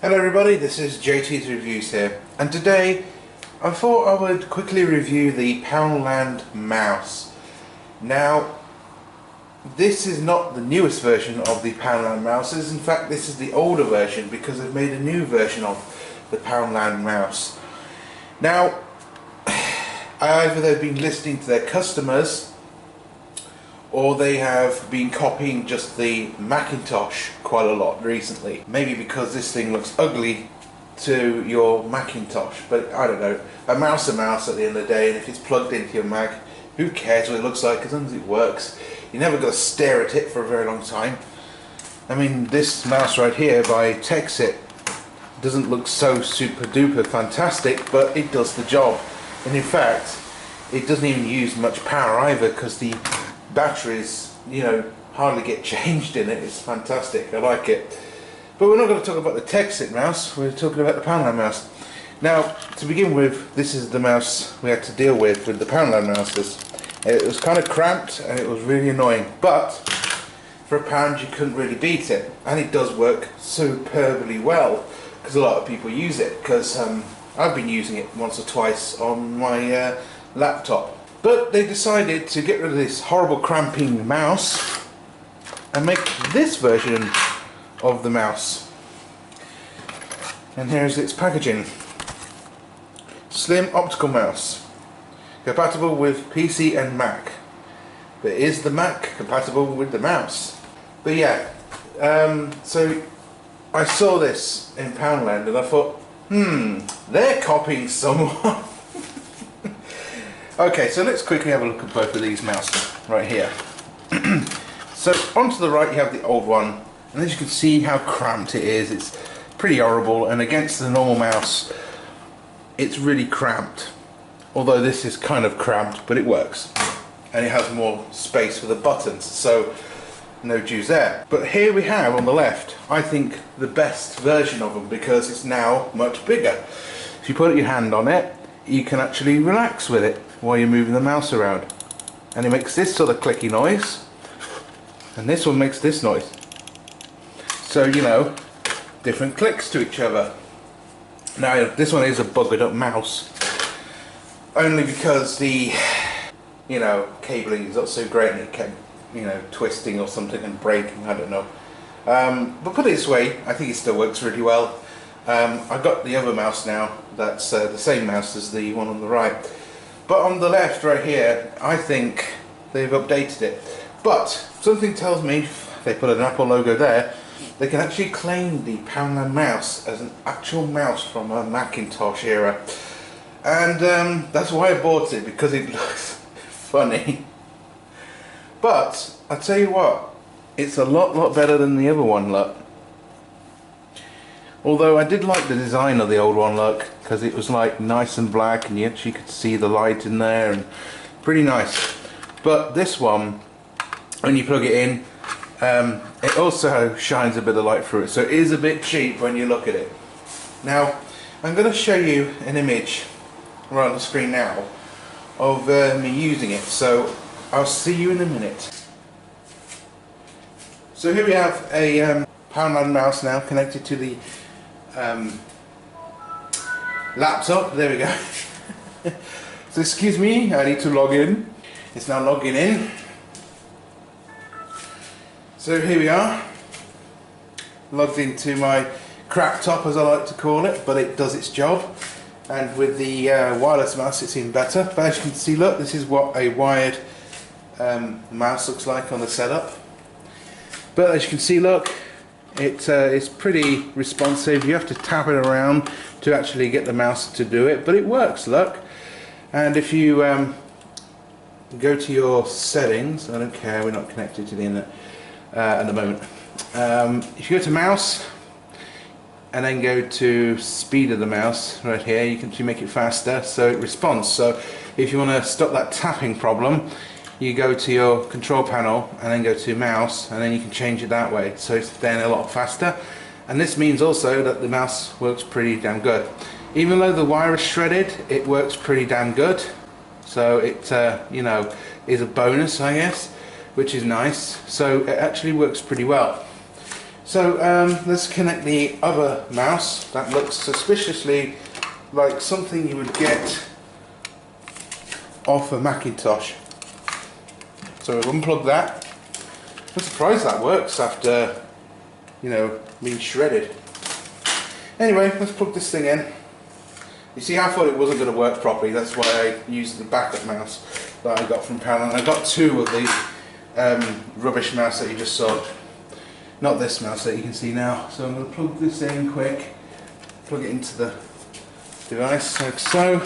Hello everybody, this is JT's Reviews here, and today I thought I would quickly review the Poundland mouse. Now, this is not the newest version of the Poundland mouses. In fact, this is the older version because they've made a new version of the Poundland mouse. Now, either they've been listening to their customers or they have been copying just the Macintosh quite a lot recently. Maybe because this thing looks ugly to your Macintosh, but I don't know. A mouse at the end of the day, and if it's plugged into your Mac, who cares what it looks like as long as it works. You never got to stare at it for a very long time. I mean, this mouse right here by Texit doesn't look so super duper fantastic, but it does the job. And in fact, it doesn't even use much power either, because the batteries, hardly get changed in it. It's fantastic. I like it. But we're not going to talk about the Texit mouse. We're talking about the Poundland mouse. Now, to begin with, this is the mouse we had to deal with the Poundland mouses. It was kind of cramped and it was really annoying, but for £1 you couldn't really beat it, and it does work superbly well because a lot of people use it. Because I've been using it once or twice on my laptop. But they decided to get rid of this horrible cramping mouse and make this version of the mouse. And here's its packaging. Slim optical mouse, compatible with PC and Mac. But is the Mac compatible with the mouse? But yeah, so I saw this in Poundland and I thought, they're copying someone. Okay, so let's quickly have a look at both of these mouses right here. So onto the right you have the old one, and as you can see how cramped it is. It's pretty horrible, and against the normal mouse it's really cramped. Although this is kind of cramped, but it works. And it has more space for the buttons, so no Jews there. But here we have on the left, I think, the best version of them, because it's now much bigger. If you put your hand on it, you can actually relax with it while you're moving the mouse around. And it makes this sort of clicky noise, and this one makes this noise. So, different clicks to each other. Now, this one is a buggered up mouse, only because the, cabling is not so great and it kept, twisting or something and breaking, I don't know. But put it this way, I think it still works really well. I've got the other mouse now, that's the same mouse as the one on the right. But on the left, right here, I think they've updated it. But something tells me, if they put an Apple logo there, they can actually claim the Poundland mouse as an actual mouse from a Macintosh era. And that's why I bought it, because it looks funny. But I tell you what, it's a lot better than the other one, look. Although I did like the design of the old one, look, because it was like nice and black and you actually could see the light in there, and pretty nice. But this one, when you plug it in, it also shines a bit of light through it, so it is a bit cheap when you look at it. Now, I'm going to show you an image right on the screen now of me using it, so I'll see you in a minute. So here we have a Poundland mouse now connected to the laptop. There we go. So excuse me, I need to log in. It's now logging in. So here we are, logged into my crap top, as I like to call it, but it does its job. And with the wireless mouse it's even better. But as you can see, look, this is what a wired mouse looks like on the setup. But as you can see, look, it's pretty responsive. You have to tap it around to actually get the mouse to do it, but it works, look. And if you go to your settings, I don't care, we're not connected to the internet at the moment. If you go to mouse and then go to speed of the mouse right here, you can make it faster so it responds. So if you want to stop that tapping problem, you go to your control panel and then go to mouse, and then you can change it that way, so it's then a lot faster. And this means also that the mouse works pretty damn good. Even though the wire is shredded, it works pretty damn good. So it is a bonus, I guess, which is nice. So it actually works pretty well. So let's connect the other mouse that looks suspiciously like something you would get off a Macintosh. So we'll unplug that. I'm surprised that works after, you know, being shredded. Anyway, let's plug this thing in. You see, I thought it wasn't going to work properly. That's why I used the backup mouse that I got from Poundland. I got two of the rubbish mouse that you just saw. Not this mouse that you can see now. So I'm going to plug this in quick. Plug it into the device like so.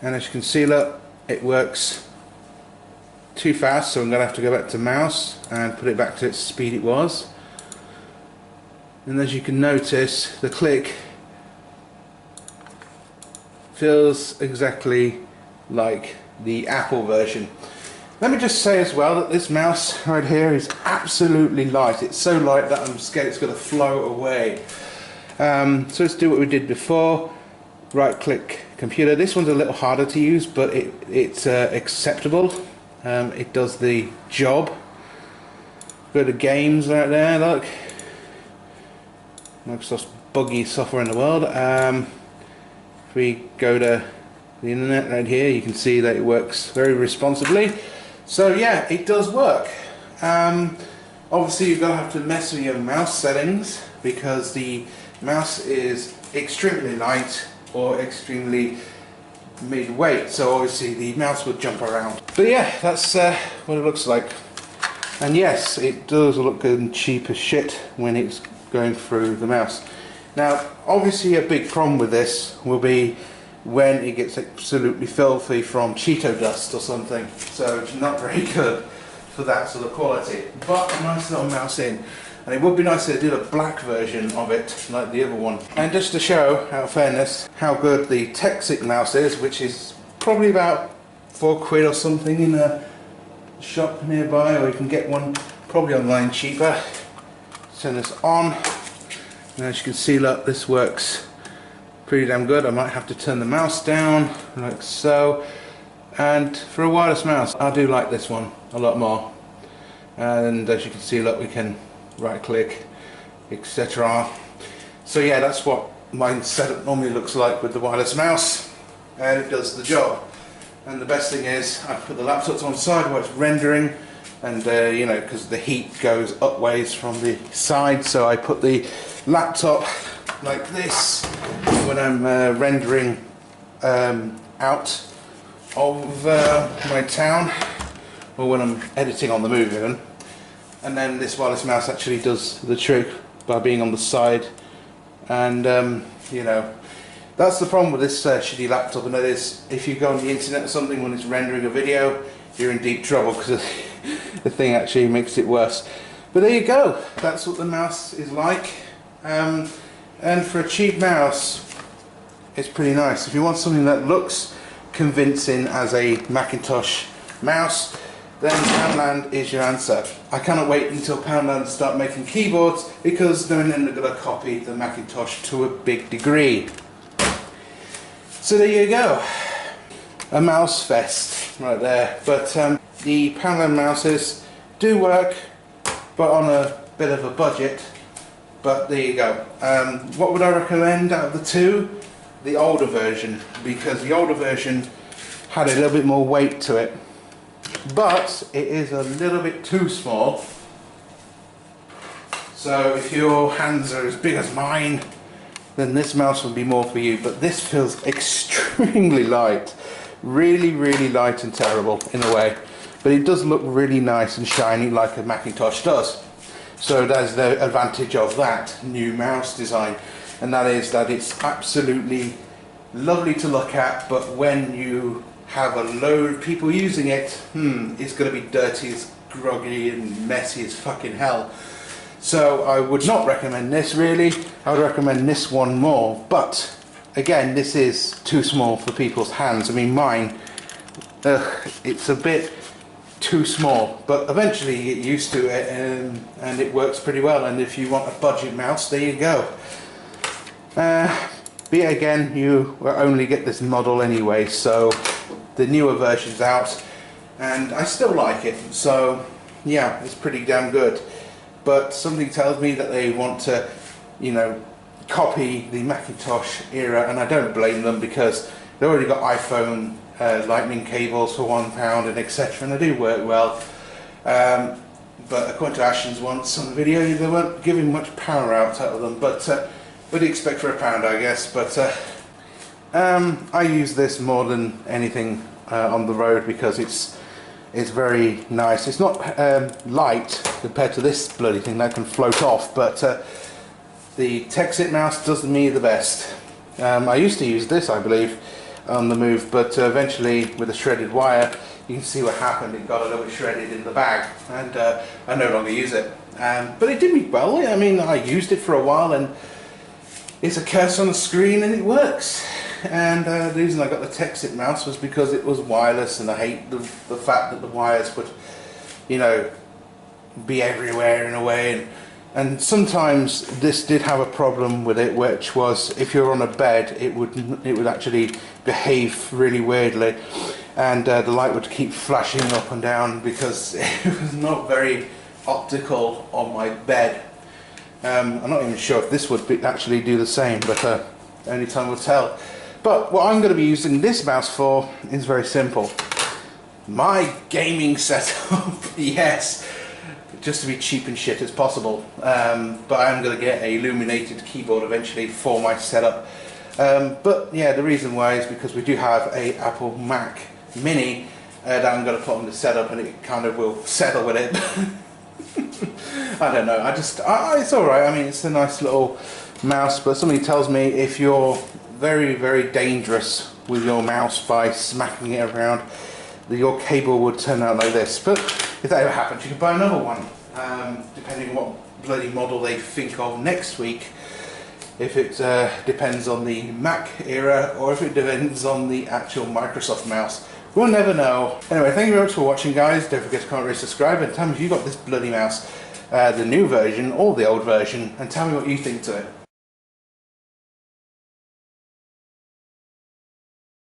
And as you can see, look, it works too fast. So I'm going to have to go back to mouse and put it back to its speed it was. And as you can notice, the click feels exactly like the Apple version. Let me just say as well that this mouse right here is absolutely light. It's so light that I'm scared it's going to flow away. So let's do what we did before. Right click computer. This one's a little harder to use, but it's acceptable. It does the job. Go to games right there, look. Microsoft's buggy software in the world. If we go to the internet right here, you can see that it works very responsibly. So yeah, it does work. Obviously you're going to have to mess with your mouse settings because the mouse is extremely light or extremely mid-weight, so obviously the mouse would jump around. But yeah, that's what it looks like. And yes, it does look good and cheap as shit when it's going through the mouse. Now obviously a big problem with this will be when it gets absolutely filthy from Cheeto dust or something, so it's not very good for that sort of quality. But a nice little mouse in, and it would be nice if they did a black version of it like the other one. And just to show, out of fairness, how good the Texic mouse is, which is probably about £4 or something in a shop nearby, or you can get one probably online cheaper. Turn this on, and as you can see, look, this works pretty damn good. I might have to turn the mouse down like so. And for a wireless mouse, I do like this one a lot more. And as you can see, look, we can right click, etc. So yeah, that's what my setup normally looks like with the wireless mouse, and it does the job. And the best thing is I put the laptop on the side while it's rendering, and you know, because the heat goes upways from the side, so I put the laptop like this when I'm rendering out of my town, or when I'm editing on the move even. And then this wireless mouse actually does the trick by being on the side. And you know, that's the problem with this shitty laptop, and that is if you go on the internet or something when it's rendering a video, you're in deep trouble because the thing actually makes it worse. But there you go, that's what the mouse is like. And for a cheap mouse, it's pretty nice. If you want something that looks convincing as a Macintosh mouse, then Poundland is your answer. I cannot wait until Poundland start making keyboards, because then they're going to copy the Macintosh to a big degree. So there you go, a mouse fest right there. But the Poundland mouses do work, but on a bit of a budget. But there you go. What would I recommend out of the two? The older version, because the older version had a little bit more weight to it, but it is a little bit too small. So if your hands are as big as mine, then this mouse would be more for you. But this feels extremely light, really light and terrible in a way, but it does look really nice and shiny like a Macintosh does. So there's the advantage of that new mouse design, and that is that it's absolutely lovely to look at, but when you have a load of people using it, it's going to be dirty, as groggy and messy as fucking hell. So I would not recommend this really. I would recommend this one more, but again, this is too small for people's hands. I mean, mine, it's a bit too small, but eventually you get used to it, and it works pretty well. And if you want a budget mouse, there you go. But yeah, again, you will only get this model anyway, so the newer version's out, and I still like it, so yeah, it's pretty damn good. but something tells me that they want to, you know, copy the Macintosh era, and I don't blame them because they've already got iPhone lightning cables for £1 and etc, and they do work well. But according to Ashton's once on the video, they weren't giving much power out of them, but what do you expect for £1, I guess? But I use this more than anything on the road because it's very nice. It's not light compared to this bloody thing that can float off, but the Texit mouse does me the best. I used to use this, I believe, on the move, but eventually with the shredded wire, you can see what happened. It got a little bit shredded in the bag, and I no longer use it. But it did me well. I mean, I used it for a while, and it's a cursor on the screen, and it works. And the reason I got the Texit mouse was because it was wireless, and I hate the fact that the wires would, you know, be everywhere in a way. And sometimes this did have a problem with it, which was if you're on a bed, it would actually behave really weirdly, and the light would keep flashing up and down because it was not very optical on my bed. I'm not even sure if this would actually do the same, but only time will tell. But what I'm going to be using this mouse for is very simple. My gaming setup, yes. Just to be cheap and shit as possible, but I'm going to get a illuminated keyboard eventually for my setup. But yeah, the reason why is because we do have a Apple Mac Mini that I'm going to put on the setup, and it kind of will settle with it. I don't know, it's alright. I mean, it's a nice little mouse, but somebody tells me if you're very, very dangerous with your mouse by smacking it around, your cable would turn out like this. But if that ever happens, you can buy another one, depending on what bloody model they think of next week. If it depends on the Mac era, or if it depends on the actual Microsoft mouse. We'll never know. Anyway, thank you very much for watching, guys. Don't forget to comment, rate, subscribe, and tell me if you got this bloody mouse, the new version or the old version, and tell me what you think to it.